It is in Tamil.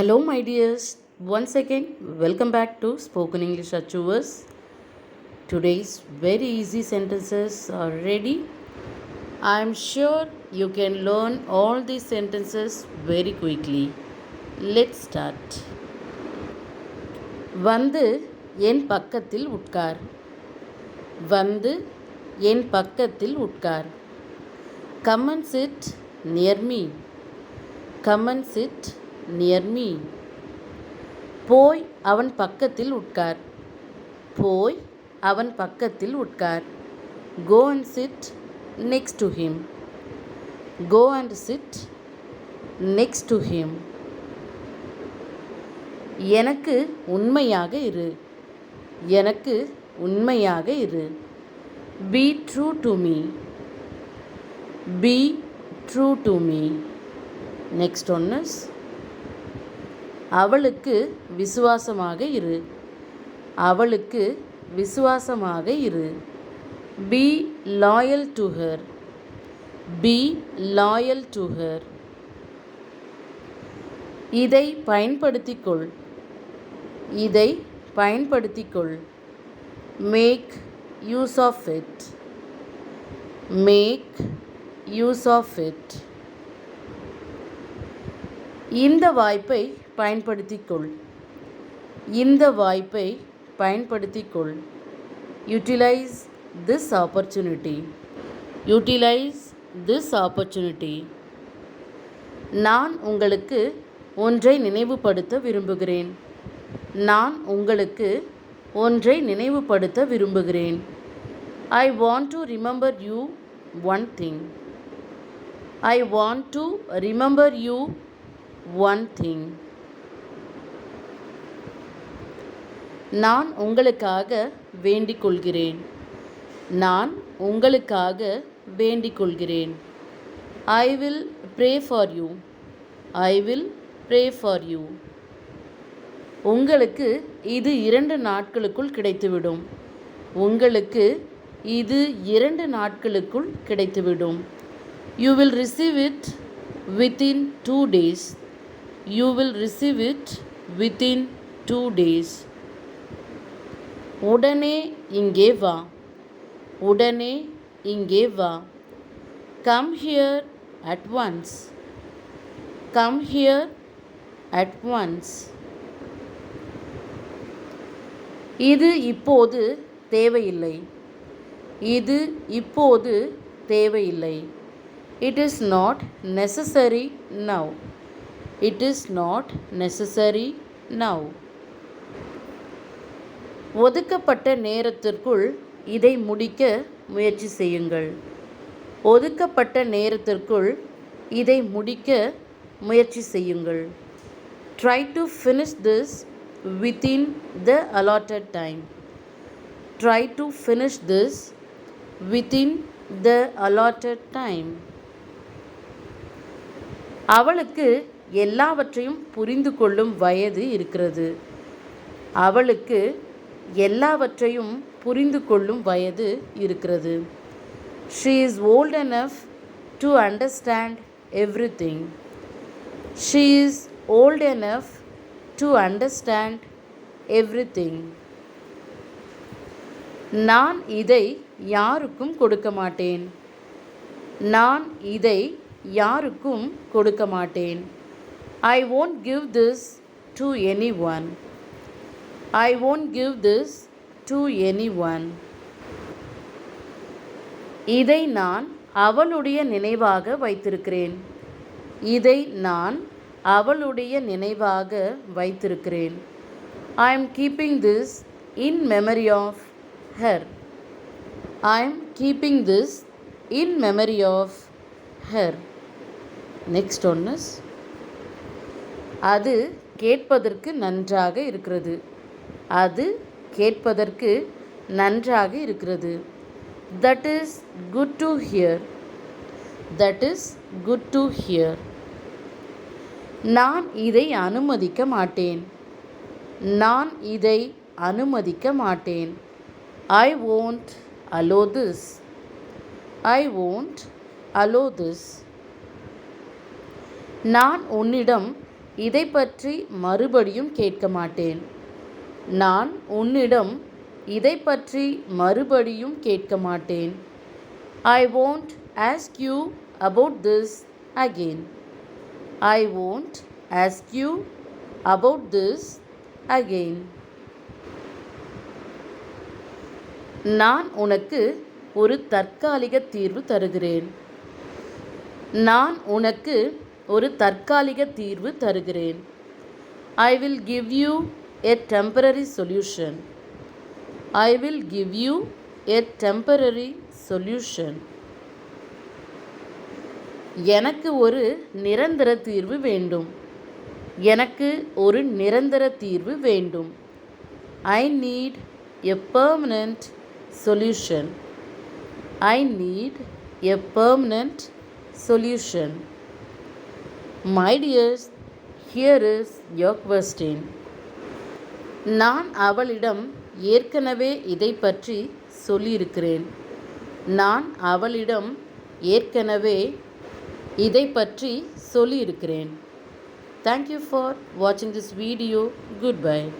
Hello, my dears. Once again, welcome back to Spoken English Achievers. Today's very easy sentences are ready. I am sure you can learn all these sentences very quickly. Let's start. வந்து என் பக்கத்தில் உட்கார். வந்து என் பக்கத்தில் உட்கார். Come and sit near me. Come and sit near me. போய் அவன் பக்கத்தில் உட்கார். போய் அவன் பக்கத்தில் உட்கார். Go and sit next to him. Go and sit next to him. எனக்கு உண்மையாக இரு. எனக்கு உண்மையாக இரு. Be true to me. Be true to me. Next one is அவளுக்கு விசுவாசமாக இரு. அவளுக்கு விசுவாசமாக இரு. Be loyal to her. Be loyal to her. இதை பயன்படுத்திக்கொள். இதை பயன்படுத்திக்கொள். Make use of it. Make use of it. இந்த வாய்ப்பை பயன்படுத்திக்கொள். இந்த வாய்ப்பை பயன்படுத்திக்கொள். Utilize this opportunity. Utilize this opportunity. நான் உங்களுக்கு ஒன்றை நினைவுபடுத்த விரும்புகிறேன். நான் உங்களுக்கு ஒன்றை நினைவுபடுத்த விரும்புகிறேன். I want to remember you one thing. I want to remember you one thing. நான் உங்களுக்காக வேண்டிக் கொள்கிறேன். நான் உங்களுக்காக வேண்டிக் கொள்கிறேன். I will pray for you. I will pray for you. உங்களுக்கு இது 2 நாட்களுக்குள் கிடைத்துவிடும். உங்களுக்கு இது 2 நாட்களுக்குள் கிடைத்துவிடும். You will receive it within 2 days. You will receive it within 2 days. உடனே இங்கே வா. உடனே இங்கே வா. Come here at once. Come here at once. இது இப்போது தேவையில்லை. இது இப்போது தேவையில்லை. It is not necessary now. It is not necessary now. ஒதுக்கப்பட்ட நேரத்திற்குள் இதை முடிக்க முயற்சி செய்யுங்கள். ஒதுக்கப்பட்ட நேரத்திற்குள் இதை முடிக்க முயற்சி செய்யுங்கள். Try to finish this within the allotted time. Try to finish this within the allotted time. அவளுக்கு எல்லாவற்றையும் புரிந்து கொள்ளும் வயது இருக்கிறது. அவளுக்கு எல்லாவற்றையும் புரிந்து கொள்ளும் வயது இருக்கிறது. She is old enough to understand everything. She is old enough to understand everything. நான் இதை யாருக்கும் கொடுக்க மாட்டேன். நான் இதை யாருக்கும் கொடுக்க மாட்டேன். I won't give this to anyone. I won't give this to anyone. இதை நான் அவளுடைய நினைவாக வைத்திருக்கிறேன். இதை நான் அவளுடைய நினைவாக வைத்திருக்கிறேன். I am keeping this in memory of her. I am keeping this in memory of her. Next one is அது கேட்பதற்கு நன்றாக இருக்கிறது. அது கேட்பதற்கு நன்றாக இருக்கிறது. That is good to hear. That is good to hear. நான் இதை அனுமதிக்க மாட்டேன். நான் இதை அனுமதிக்க மாட்டேன். I won't allow this. I won't allow this. நான் உன்னிடம் இதை பற்றி மறுபடியும் கேட்க மாட்டேன். நான் உன்னிடம் இதை பற்றி மறுபடியும் கேட்க மாட்டேன். I won't ask you about this again. I won't ask you about this again. நான் உனக்கு ஒரு தற்காலிக தீர்வு தருகிறேன். நான் உனக்கு ஒரு தற்காலிக தீர்வு தருகிறேன். I will give you a temporary solution. I will give you a temporary solution. எனக்கு ஒரு நிரந்தர தீர்வு வேண்டும். எனக்கு ஒரு நிரந்தர தீர்வு வேண்டும். I need a permanent solution. I need a permanent solution. My dears, here is your question. நான் அவளிடம் ஏற்கனவே இதை பற்றி சொல்லியிருக்கிறேன். நான் அவளிடம் ஏற்கனவே இதை பற்றி சொல்லியிருக்கிறேன். Thank you for watching this video. Goodbye.